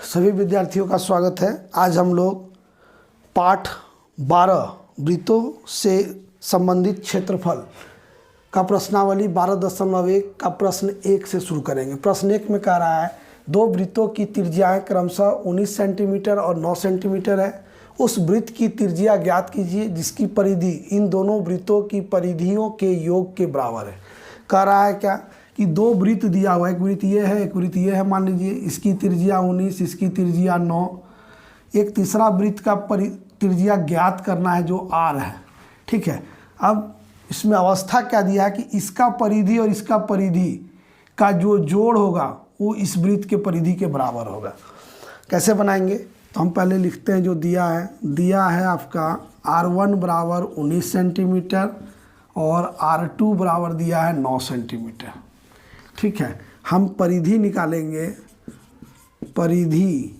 सभी विद्यार्थियों का स्वागत है। आज हम लोग पाठ 12 वृत्तों से संबंधित क्षेत्रफल का प्रश्नावली 12.1 का प्रश्न 1 से शुरू करेंगे। प्रश्न 1 में कह रहा है दो वृत्तों की त्रिज्याएं क्रमशः 19 सेंटीमीटर और 9 सेंटीमीटर है। उस वृत्त की त्रिज्या ज्ञात कीजिए जिसकी परिधि इन दोनों वृत्तों की परिधियों के योग के बराबर है। कह रहा है क्या कि दो वृत्त दिया हुआ है, एक वृत्त ये है, एक वृत्त ये है। मान लीजिए इसकी त्रिज्या 19, इसकी त्रिज्या 9। एक तीसरा वृत्त का त्रिज्या ज्ञात करना है जो r है। ठीक है, अब इसमें अवस्था क्या दिया है कि इसका परिधि और इसका परिधि का जो जोड़ होगा वो इस वृत्त के परिधि के बराबर होगा। कैसे बनाएंगे? तो हम पहले लिखते हैं जो दिया है आपका r1 बराबर 19 सेंटीमीटर और r2 बराबर दिया है 9 सेंटीमीटर। ठीक है, हम परिधि निकालेंगे। परिधि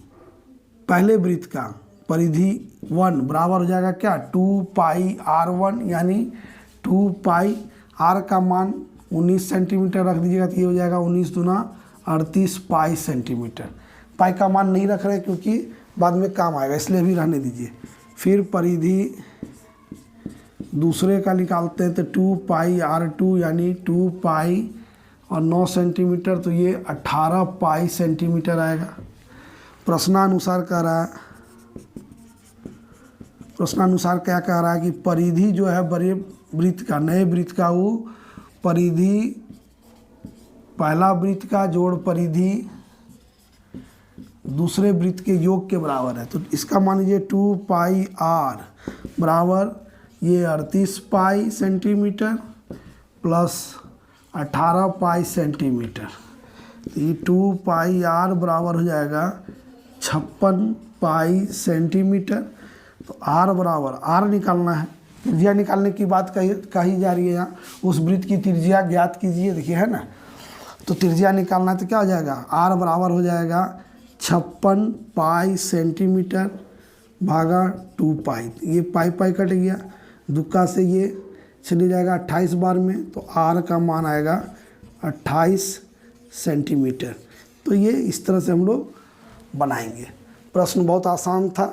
पहले वृत्त का परिधि 1 बराबर हो जाएगा क्या 2 पाई r1, यानी 2 पाई r का मान 19 सेंटीमीटर रख दीजिएगा तो ये हो जाएगा 19 दूना 38 पाई सेंटीमीटर। पाई का मान नहीं रख रहे क्योंकि बाद में काम आएगा, इसलिए भी रहने दीजिए। फिर परिधि दूसरे का निकालते हैं तो 2 पाई r2 यानी 2 पाई और 9 सेंटीमीटर तो ये 18 पाई सेंटीमीटर आएगा। प्रश्नानुसार कह रहा है, प्रश्नानुसार क्या कह रहा है कि परिधि जो है बड़े वृत्त का, नए वृत्त का, वो परिधि पहला वृत्त का जोड़ परिधि दूसरे वृत्त के योग के बराबर है। तो इसका मान लीजिए 2 पाई r बराबर ये 38 पाई सेंटीमीटर प्लस 18 पाई सेंटीमीटर। तो ये 2 पाई r बराबर हो जाएगा 56 पाई सेंटीमीटर। तो r बराबर, r निकालना है, त्रिज्या निकालने की बात कही जा रही है यहाँ। उस वृत्त की त्रिज्या ज्ञात कीजिए, देखिए है ना। तो त्रिज्या निकालना है तो क्या हो जाएगा, r बराबर हो जाएगा 56 पाई सेंटीमीटर भागा 2 पाई। ये पाई पाई कट गया, दुक्का से ये चली जाएगा 28 बार में, तो r का मान आएगा 28 सेंटीमीटर। तो ये इस तरह से हम लोग बनाएंगे। प्रश्न बहुत आसान था,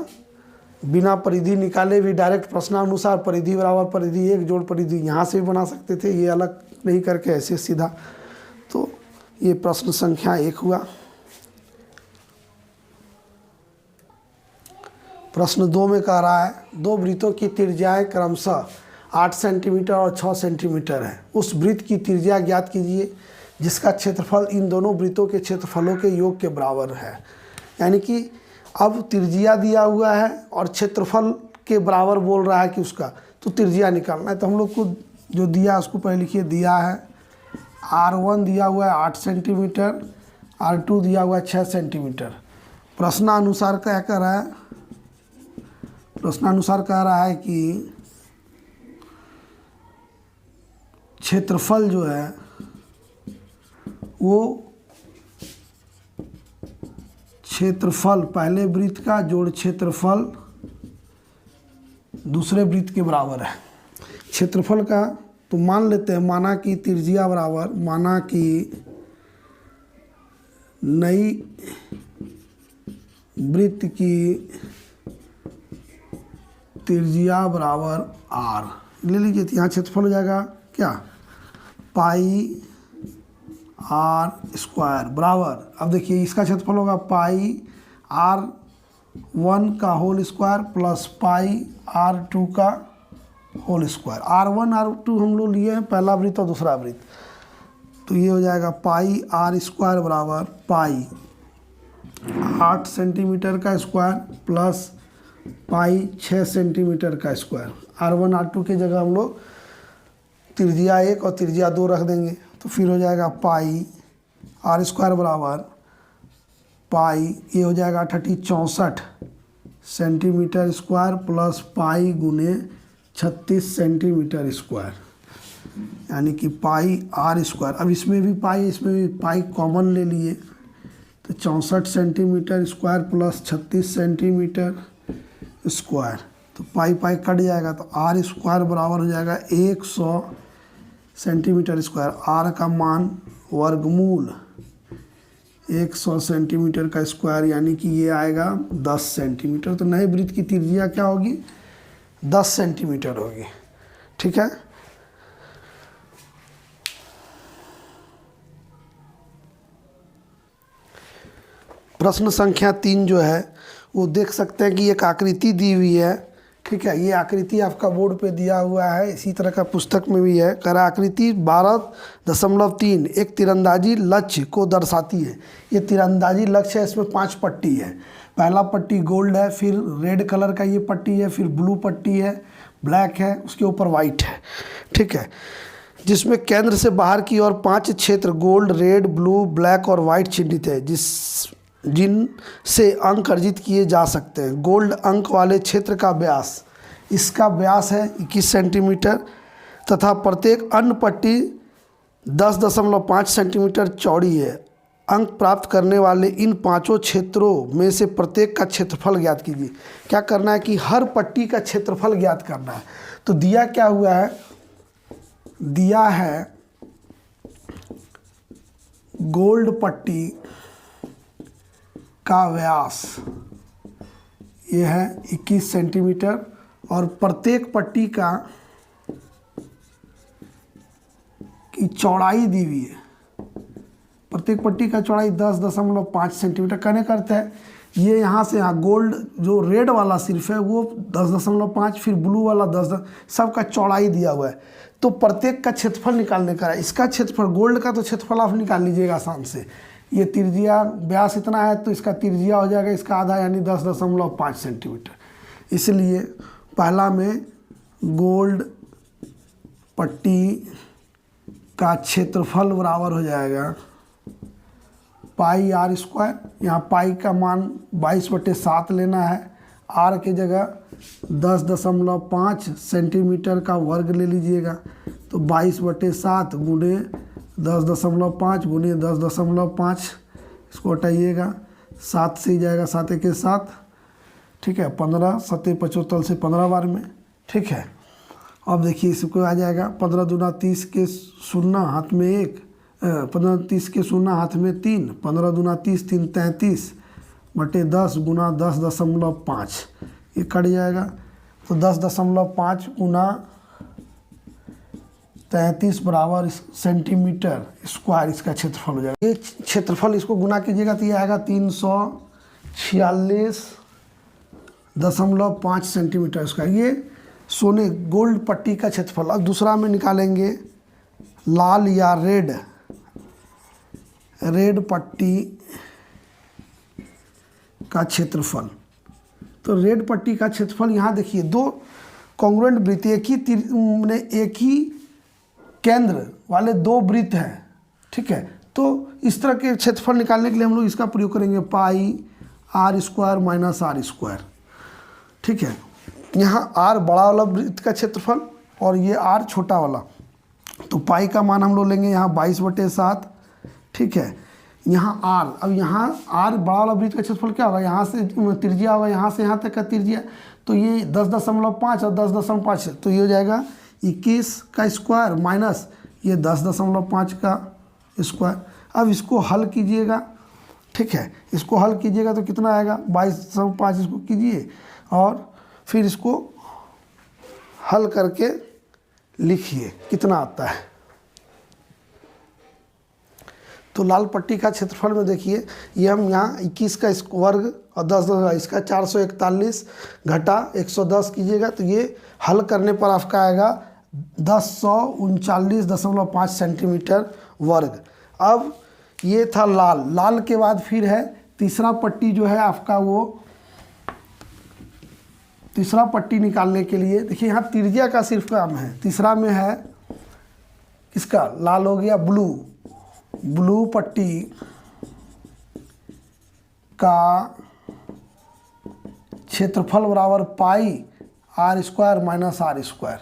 बिना परिधि निकाले भी डायरेक्ट प्रश्नानुसार परिधि बराबर परिधि 1 जोड़ परिधि यहाँ से भी बना सकते थे, ये अलग नहीं करके ऐसे सीधा। तो ये प्रश्न संख्या 1 हुआ। प्रश्न 2 में कह रहा है दो वृत्तों की त्रिज्याएं क्रमशः 8 सेंटीमीटर और 6 सेंटीमीटर है। उस वृत्त की त्रिज्या ज्ञात कीजिए जिसका क्षेत्रफल इन दोनों वृत्तों के क्षेत्रफलों के योग के बराबर है। यानी कि अब त्रिज्या दिया हुआ है और क्षेत्रफल के बराबर बोल रहा है कि उसका, तो त्रिज्या निकालना है। तो हम लोग को जो दिया उसको पहले लिखिए। दिया है r1 दिया हुआ है 8 सेंटीमीटर, r2 दिया हुआ है 6 सेंटीमीटर। प्रश्नानुसार क्या कह रहा है, प्रश्नानुसार कह रहा है कि क्षेत्रफल जो है वो क्षेत्रफल पहले वृत्त का जोड़ क्षेत्रफल दूसरे वृत्त के बराबर है। क्षेत्रफल का तो मान लेते हैं, माना कि त्रिज्या बराबर, माना कि नई वृत्त की त्रिज्या बराबर r ले लीजिए। तो यहाँ क्षेत्रफल हो जाएगा क्या पाई r स्क्वायर बराबर, अब देखिए इसका क्षेत्रफल होगा पाई r1 का whole square plus pi r2 का होल स्क्वायर। r1 r2 हम लोग लिए हैं पहला वृत्त और दूसरा वृत्त, तो ये हो जाएगा पाई r स्क्वायर बराबर पाई 8 सेंटीमीटर का स्क्वायर प्लस पाई 6 सेंटीमीटर का स्क्वायर। r1 r2 की जगह हम लोग त्रिज्या 1 और त्रिज्या 2 रख देंगे, तो फिर हो जाएगा पाई r स्क्वायर बराबर पाई, ये हो जाएगा 64 सेंटीमीटर स्क्वायर प्लस पाई गुने 36 सेंटीमीटर स्क्वायर, यानी कि पाई r स्क्वायर। अब इसमें भी पाई, इसमें भी पाई कॉमन ले लिए, तो 64 centimetre square plus 36 centimetre square, तो पाई पाई कट जाएगा, तो r स्क्वायर बराबर हो जाएगा 100 सेंटीमीटर स्क्वायर। r का मान वर्गमूल 100 सेंटीमीटर का स्क्वायर यानी कि ये आएगा 10 सेंटीमीटर। तो नए वृत्त की त्रिज्या क्या होगी? 10 सेंटीमीटर होगी। ठीक है। प्रश्न संख्या 3 जो है वो देख सकते हैं कि एक आकृति दी हुई है। ठीक है, ये आकृति आपका बोर्ड पे दिया हुआ है, इसी तरह का पुस्तक में भी है। कह रहा आकृति 12.3 एक तीरंदाजी लक्ष्य को दर्शाती है। ये तीरंदाजी लक्ष्य है, इसमें 5 पट्टी है। पहला पट्टी गोल्ड है, फिर रेड कलर का ये पट्टी है, फिर ब्लू पट्टी है, ब्लैक है, उसके ऊपर वाइट है। ठीक है, जिसमें केंद्र से बाहर की ओर 5 क्षेत्र गोल्ड, रेड, ब्लू, ब्लैक और वाइट चिन्हित है, जिनसे अंक अर्जित किए जा सकते हैं। गोल्ड अंक वाले क्षेत्र का व्यास, इसका व्यास है 21 सेंटीमीटर तथा प्रत्येक अन्य पट्टी 10.5 सेंटीमीटर चौड़ी है। अंक प्राप्त करने वाले इन 5 क्षेत्रों में से प्रत्येक का क्षेत्रफल ज्ञात कीजिए। क्या करना है कि हर पट्टी का क्षेत्रफल ज्ञात करना है। तो दिया क्या हुआ है? दिया है गोल्ड पट्टी का व्यास ये है 21 सेंटीमीटर और प्रत्येक पट्टी की चौड़ाई दी हुई है। प्रत्येक पट्टी का चौड़ाई 10.5 सेंटीमीटर। कहने का अर्थ है ये यहाँ से यहाँ गोल्ड जो रेड वाला सिर्फ है वो 10.5, फिर ब्लू वाला 10, सबका चौड़ाई दिया हुआ है। तो प्रत्येक का क्षेत्रफल निकालने का है। इसका क्षेत्रफल गोल्ड का तो क्षेत्रफल आप निकाल लीजिएगा आसान से। ये त्रिज्या व्यास इतना है तो इसका त्रिज्या हो जाएगा इसका आधा यानी 10.5 सेंटीमीटर। इसलिए पहला में गोल्ड पट्टी का क्षेत्रफल बराबर हो जाएगा पाई आर स्क्वायर। यहाँ पाई का मान 22/7 लेना है। आर के जगह 10.5 सेंटीमीटर का वर्ग ले लीजिएगा। तो 22/7 गुणे 10.5 गुणे 10.5, इसको हटाइएगा, 7 से ही जाएगा, 7 1 7। ठीक है, 15 7 75 से 15 बार में। ठीक है, अब देखिए इसको आ जाएगा 15 दूना 30 के 0 हाथ में 1, 15 30 के 0 हाथ में 3, 15 दूना 30 3 33 बटे 10 गुना 10.5 ये कट जाएगा। तो 10.5 गुना 33 बराबर सेंटीमीटर स्क्वायर इसका क्षेत्रफल हो जाएगा। ये क्षेत्रफल इसको गुना कीजिएगा तो ये आएगा 346.5 सेंटीमीटर स्क्वायर। ये सोने गोल्ड पट्टी का क्षेत्रफल। अब दूसरा में निकालेंगे लाल या रेड पट्टी का क्षेत्रफल। तो रेड पट्टी का क्षेत्रफल यहाँ देखिए 2 कॉन्ग्रुएंट वृत्त, एक ही केंद्र वाले 2 वृत्त हैं। ठीक है, तो इस तरह के क्षेत्रफल निकालने के लिए हम लोग इसका प्रयोग करेंगे pi r square minus r square. ठीक है, यहाँ आर बड़ा वाला वृत्त का क्षेत्रफल और ये आर छोटा वाला। तो पाई का मान हम लोग लेंगे यहाँ 22/7। ठीक है, यहाँ आर, अब यहाँ आर बड़ा वाला वृत्त का क्षेत्रफल क्या होगा? यहाँ से त्रिज्या होगा, यहाँ से यहाँ तक का त्रिज्या। तो ये 10.5 और 10.5 तो ये हो जाएगा 21 का स्क्वायर माइनस ये 10.5 का स्क्वायर। अब इसको हल कीजिएगा। ठीक है, इसको हल कीजिएगा तो कितना आएगा? 22.5 इसको कीजिए और फिर इसको हल करके लिखिए कितना आता है। तो लाल पट्टी का क्षेत्रफल में देखिए ये हम यहाँ 21 का वर्ग और 10 इसका 441 घटा 110 कीजिएगा तो ये हल करने पर आपका आएगा 1039.5 सेंटीमीटर वर्ग। अब ये था लाल के बाद फिर है तीसरा पट्टी जो है आपका, वो तीसरा पट्टी निकालने के लिए देखिए यहाँ त्रिज्या का सिर्फ काम है। तीसरा में है किसका? लाल हो गया ब्लू पट्टी का क्षेत्रफल बराबर pi r square minus r square,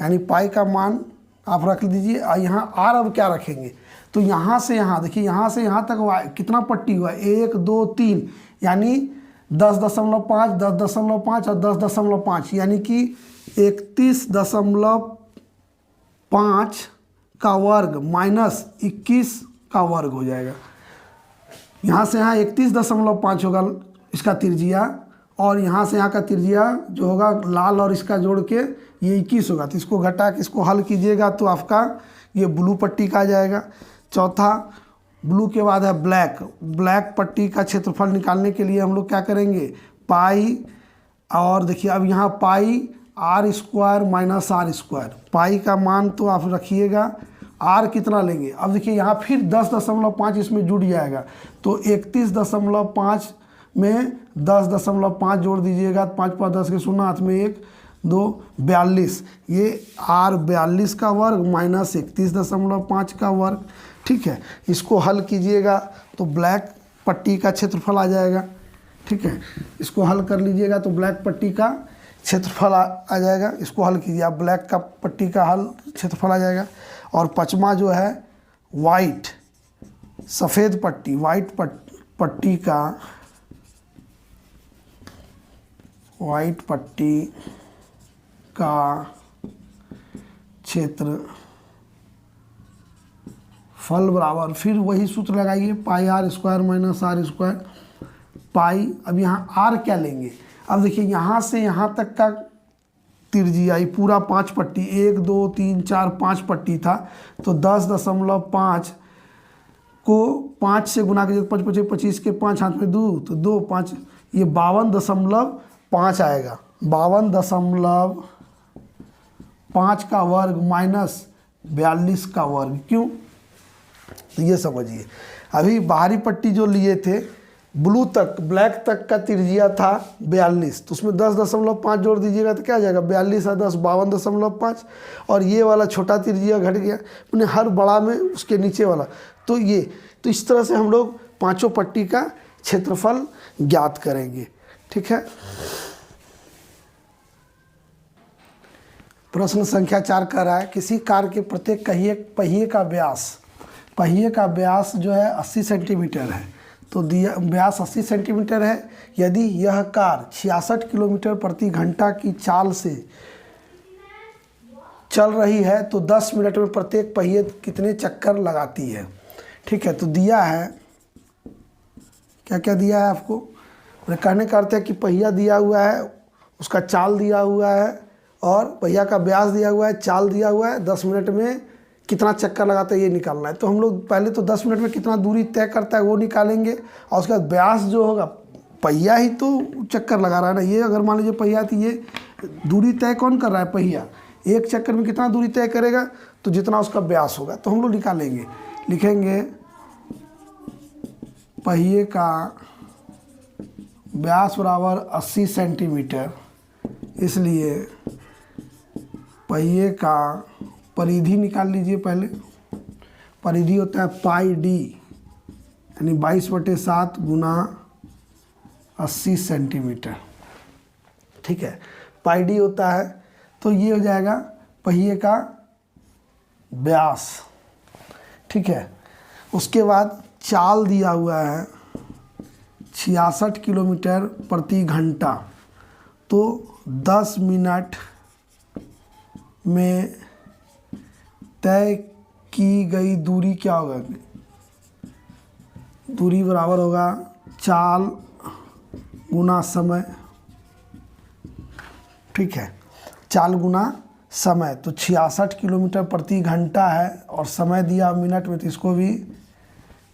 यानी पाई का मान आप रख दीजिए और यहाँ आर अब क्या रखेंगे? तो यहाँ से यहाँ देखिए, यहाँ से यहाँ तक कितना पट्टी हुआ? 1 2 3 यानी 10.5 10.5 और 10.5 यानी कि 31.5 का वर्ग माइनस 21 का वर्ग हो जाएगा। यहाँ से यहाँ 31.5 होगा इसका तिरजिया, और यहाँ से यहाँ का तिरजिया जो होगा लाल और इसका जोड़ के ये 21 होगा। तो इसको घटा के इसको हल कीजिएगा तो आपका ये ब्लू पट्टी का आ जाएगा। चौथा, ब्लू के बाद है ब्लैक। ब्लैक पट्टी का क्षेत्रफल निकालने के लिए हम लोग क्या करेंगे, पाई, और देखिए अब यहाँ pi r square minus r square, pi का मान तो आप रखिएगा, आर कितना लेंगे, अब देखिए यहाँ फिर 10.5 इसमें जुड़ जाएगा, तो 31.5 में 10.5 जोड़ दीजिएगा, 5 5 10 के 0, हाथ में 1 2 42, ये आर 42 का वर्ग माइनस 31.5 का वर्ग। ठीक है, इसको हल कीजिएगा तो ब्लैक पट्टी का क्षेत्रफल आ जाएगा। ठीक है, इसको हल कर लीजिएगा तो ब्लैक पट्टी का क्षेत्रफल आ जाएगा। इसको हल कीजिए आप, ब्लैक का पट्टी का हल क्षेत्रफल आ जाएगा। और पांचवा जो है वाइट, सफ़ेद पट्टी, वाइट पट्टी का, वाइट पट्टी का क्षेत्रफल बराबर, फिर वही सूत्र लगाइए, pi r square minus r square, pi, अब यहाँ आर क्या लेंगे, अब देखिए यहाँ से यहाँ तक का तिरजिया पूरा 5 पट्टी, 1 2 3 4 5 पट्टी था, तो 10.5 को 5 से गुना कीजिए, 5 5 25 के 5, हाथ में 2 तो 2 5, ये 52.5 आएगा। 52.5 का वर्ग माइनस 42 का वर्ग, क्यों, तो ये समझिए। अभी बाहरी पट्टी जो लिए थे ब्लू तक, ब्लैक तक का तिरजिया था 42, तो उसमें 10.5 जोड़ दीजिएगा तो क्या आ जाएगा, 42 और 10 52.5, और ये वाला छोटा तिरजिया घट गया, मैंने हर बड़ा में उसके नीचे वाला, तो ये, तो इस तरह से हम लोग पांचों पट्टी का क्षेत्रफल ज्ञात करेंगे। ठीक है, प्रश्न संख्या 4 कह रहा है, किसी कार के प्रत्येक पहिए का व्यास जो है 80 सेंटीमीटर है, तो दिया व्यास 80 सेंटीमीटर है, यदि यह कार 66 किलोमीटर प्रति घंटा की चाल से चल रही है तो 10 मिनट में प्रत्येक पहिए कितने चक्कर लगाती है। ठीक है, तो दिया है, क्या क्या दिया है आपको, कहने का अर्थ है कि पहिया दिया हुआ है, उसका चाल दिया हुआ है, और पहिया का व्यास दिया हुआ है, चाल दिया हुआ है, 10 मिनट में कितना चक्कर लगाता है ये निकालना है। तो हम लोग पहले तो 10 मिनट में कितना दूरी तय करता है वो निकालेंगे, और उसके बाद व्यास जो होगा, पहिया ही तो चक्कर लगा रहा है ना, ये अगर मान लीजिए पहिया थी, ये दूरी तय कौन कर रहा है, पहिया, एक चक्कर में कितना दूरी तय करेगा, तो जितना उसका व्यास होगा, तो हम लोग निकालेंगे, लिखेंगे पहिए का व्यास बराबर 80 सेंटीमीटर, इसलिए पहिए का परिधि निकाल लीजिए। पहले परिधि होता है पाई डी, यानी 22/7 गुना 80 सेंटीमीटर। ठीक है, पाई डी होता है, तो ये हो जाएगा पहिए का व्यास। ठीक है, उसके बाद चाल दिया हुआ है 66 किलोमीटर प्रति घंटा, तो 10 मिनट में तय की गई दूरी क्या होगा, दूरी बराबर होगा चाल गुना समय। ठीक है, चाल गुना समय, तो 66 किलोमीटर प्रति घंटा है, और समय दिया मिनट में, तो इसको भी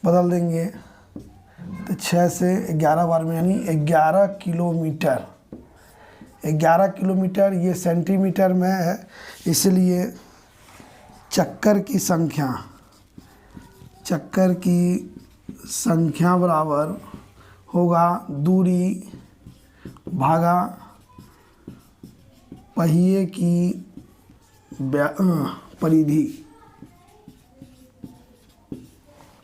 बदल देंगे, तो 6 से 11 बार में, यानी 11 किलोमीटर। 11 किलोमीटर ये सेंटीमीटर में है, इसलिए चक्कर की संख्या बराबर होगा दूरी भागा पहिए की परिधि।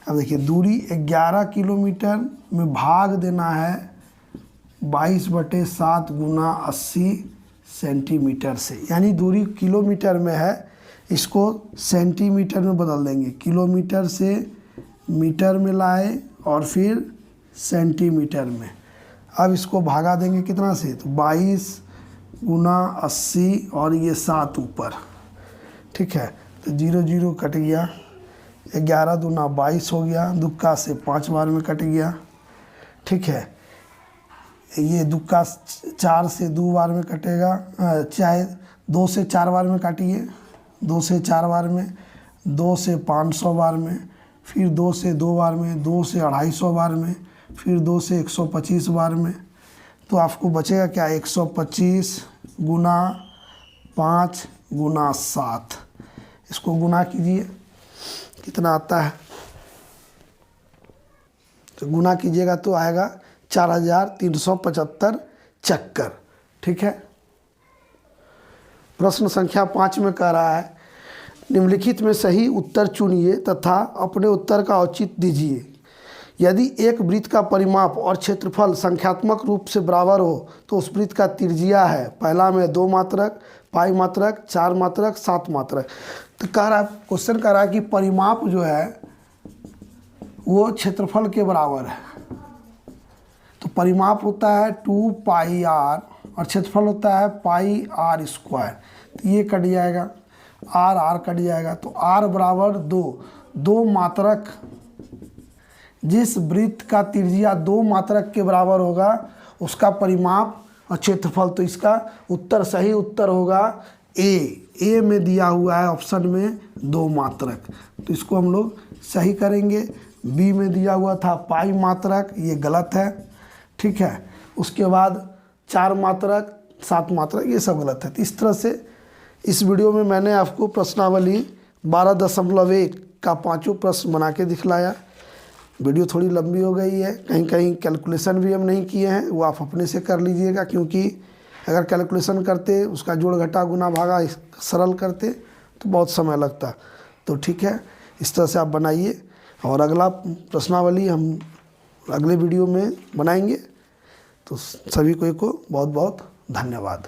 अब देखिए, दूरी 11 किलोमीटर में भाग देना है 22/7 गुना 80 सेंटीमीटर से, यानी दूरी किलोमीटर में है, इसको सेंटीमीटर में बदल देंगे, किलोमीटर से मीटर में लाए और फिर सेंटीमीटर में। अब इसको भागा देंगे कितना से, तो 22 गुना 80 और ये 7 ऊपर। ठीक है, तो 0 0 कट गया, 11 दूना 22 हो गया, दुक्का से 5 बार में कट गया। ठीक है, ये दुक्का 4 से 2 बार में कटेगा, चाहे 2 से 4 बार में काटिए, 2 से 4 बार में, 2 से 500 बार में, फिर 2 से 2 बार में, 2 से 250 बार में, फिर 2 से 125 बार में। तो आपको बचेगा क्या, 125 गुना 5 गुना 7। इसको गुना कीजिए, कितना आता है, तो गुना कीजिएगा तो आएगा 4375 चक्कर। ठीक है। प्रश्न संख्या 5 में कह रहा है, निम्नलिखित में सही उत्तर चुनिए तथा अपने उत्तर का औचित्य दीजिए। यदि एक वृत्त का परिमाप और क्षेत्रफल संख्यात्मक रूप से बराबर हो तो उस वृत्त का त्रिज्या है, पहला में 2 मात्रक, पाई मात्रक, 4 मात्रक, 7 मात्रक। तो कह रहा है, क्वेश्चन कह रहा है कि परिमाप जो है वो क्षेत्रफल के बराबर है। तो परिमाप होता है 2 पाई आर और क्षेत्रफल होता है पाई आर स्क्वायर। तो ये कट जाएगा, आर आर कट जाएगा, तो आर बराबर 2 मात्रक। जिस वृत्त का त्रिज्या 2 मात्रक के बराबर होगा उसका परिमाप और क्षेत्रफल, तो इसका उत्तर सही उत्तर होगा ए में दिया हुआ है ऑप्शन में 2 मात्रक, तो इसको हम लोग सही करेंगे। बी में दिया हुआ था पाई मात्रक, ये गलत है। ठीक है, उसके बाद 4 मात्रक, 7 मात्रक, ये सब गलत है। तो इस तरह से इस वीडियो में मैंने आपको प्रश्नावली 12.1 का 5 प्रश्न बना के दिखलाया। वीडियो थोड़ी लंबी हो गई है, कहीं कहीं कैलकुलेशन भी हम नहीं किए हैं, वो आप अपने से कर लीजिएगा, क्योंकि अगर कैलकुलेशन करते, उसका जोड़ घटा गुना भागा सरल करते तो बहुत समय लगता। तो ठीक है, इस तरह से आप बनाइए, और अगला प्रश्नावली हम अगले वीडियो में बनाएंगे। तो सभी को बहुत बहुत धन्यवाद।